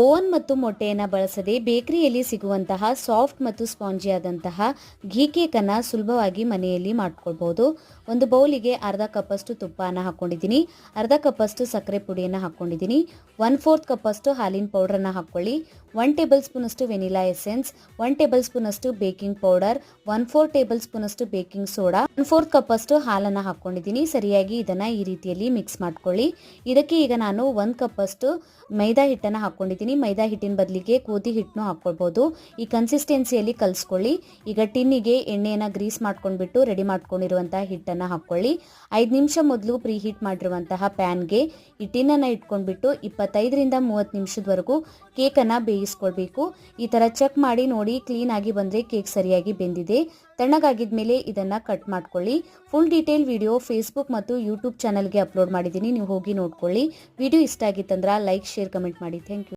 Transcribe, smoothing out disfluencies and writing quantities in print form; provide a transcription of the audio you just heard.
Oven ಮತ್ತು ಮೊಟ್ಟೆಯನ್ನು ಬಳಸದೆ ಬೇಕರಿಯಲ್ಲಿ ಸಿಗುವಂತಹ ಸಾಫ್ಟ್ ಮತ್ತು ಸ್ಪಾಂಜಿ ಆದಂತಹ ಘೀ ಕೇಕನ್ನು ಸುಲಭವಾಗಿ ಮನೆಯಲ್ಲಿ ಮಾಡ್ಕೊಳ್ಬಹುದು. ಒಂದು ಬೌಲಿಗೆ ಅರ್ಧ ಕಪ್ಪಷ್ಟು ತುಪ್ಪನ ಹಾಕ್ಕೊಂಡಿದ್ದೀನಿ, ಅರ್ಧ ಕಪ್ಪಷ್ಟು ಸಕ್ಕರೆ ಪುಡಿಯನ್ನು ಹಾಕ್ಕೊಂಡಿದ್ದೀನಿ, 1/4 ಕಪ್ಪಷ್ಟು ಹಾಲಿನ ಪೌಡ್ರನ್ನು ಹಾಕ್ಕೊಳ್ಳಿ, 1 ಟೇಬಲ್ ಸ್ಪೂನಷ್ಟು ವೆನಿಲಾ ಎಸೆನ್ಸ್, 1 ಟೇಬಲ್ ಸ್ಪೂನಷ್ಟು ಬೇಕಿಂಗ್ ಪೌಡರ್, 1/4 ಟೇಬಲ್ ಸ್ಪೂನಷ್ಟು ಬೇಕಿಂಗ್ ಸೋಡಾ, 1/4 ಕಪ್ಪಷ್ಟು ಹಾಲನ್ನು ಹಾಕ್ಕೊಂಡಿದ್ದೀನಿ. ಸರಿಯಾಗಿ ಇದನ್ನು ಈ ರೀತಿಯಲ್ಲಿ ಮಿಕ್ಸ್ ಮಾಡ್ಕೊಳ್ಳಿ. ಇದಕ್ಕೆ ಈಗ ನಾನು 1 ಕಪ್ಪಷ್ಟು ಮೈದಾ ಹಿಟ್ಟನ್ನು ಹಾಕ್ಕೊಂಡಿದ್ದೀನಿ. ಮೈದಾ ಹಿಟ್ಟಿನ ಬದಲಿಗೆ ಗೋಧಿ ಹಿಟ್ಟನ್ನು ಹಾಕ್ಕೊಳ್ಬಹುದು. ಈ ಕನ್ಸಿಸ್ಟೆನ್ಸಿಯಲ್ಲಿ ಕಲಿಸ್ಕೊಳ್ಳಿ. ಈಗ ಟಿನ್ನಿಗೆ ಎಣ್ಣೆಯನ್ನು ಗ್ರೀಸ್ ಮಾಡ್ಕೊಂಡ್ಬಿಟ್ಟು ರೆಡಿ ಮಾಡ್ಕೊಂಡಿರುವಂತಹ ಹಿಟ್ಟನ್ನು ಹಾಕ್ಕೊಳ್ಳಿ. 5 ನಿಮಿಷ ಮೊದಲು ಪ್ರೀ ಹೀಟ್ ಮಾಡಿರುವಂತಹ ಪ್ಯಾನ್ಗೆ ಈ ಟಿನ್ನನ್ನು ಇಟ್ಕೊಂಡ್ಬಿಟ್ಟು 25ರಿಂದ 30 ನಿಮಿಷದವರೆಗೂ ಕೇಕನ್ನು ಬೇಯಿಸ್ಕೊಳ್ಬೇಕು. ಈ ಥರ ಚೆಕ್ ಮಾಡಿ ನೋಡಿ, ಕ್ಲೀನ್ ಆಗಿ ಬಂದರೆ ಕೇಕ್ ಸರಿಯಾಗಿ ಬೆಂದಿದೆ. ತಣ್ಣಗಾಗಿದ ಮೇಲೆ ಇದನ್ನು ಕಟ್ ಮಾಡ್ಕೊಳ್ಳಿ. ಫುಲ್ ಡೀಟೇಲ್ ವಿಡಿಯೋ ಫೇಸ್ಬುಕ್ ಮತ್ತು ಯೂಟ್ಯೂಬ್ ಚಾನಲ್ಗೆ ಅಪ್ಲೋಡ್ ಮಾಡಿದ್ದೀನಿ, ನೀವು ಹೋಗಿ ನೋಡ್ಕೊಳ್ಳಿ. ವಿಡಿಯೋ ಇಷ್ಟ ಆಗಿತ್ತಂದ್ರೆ ಲೈಕ್, ಶೇರ್, ಕಮೆಂಟ್ ಮಾಡಿ. Thank you.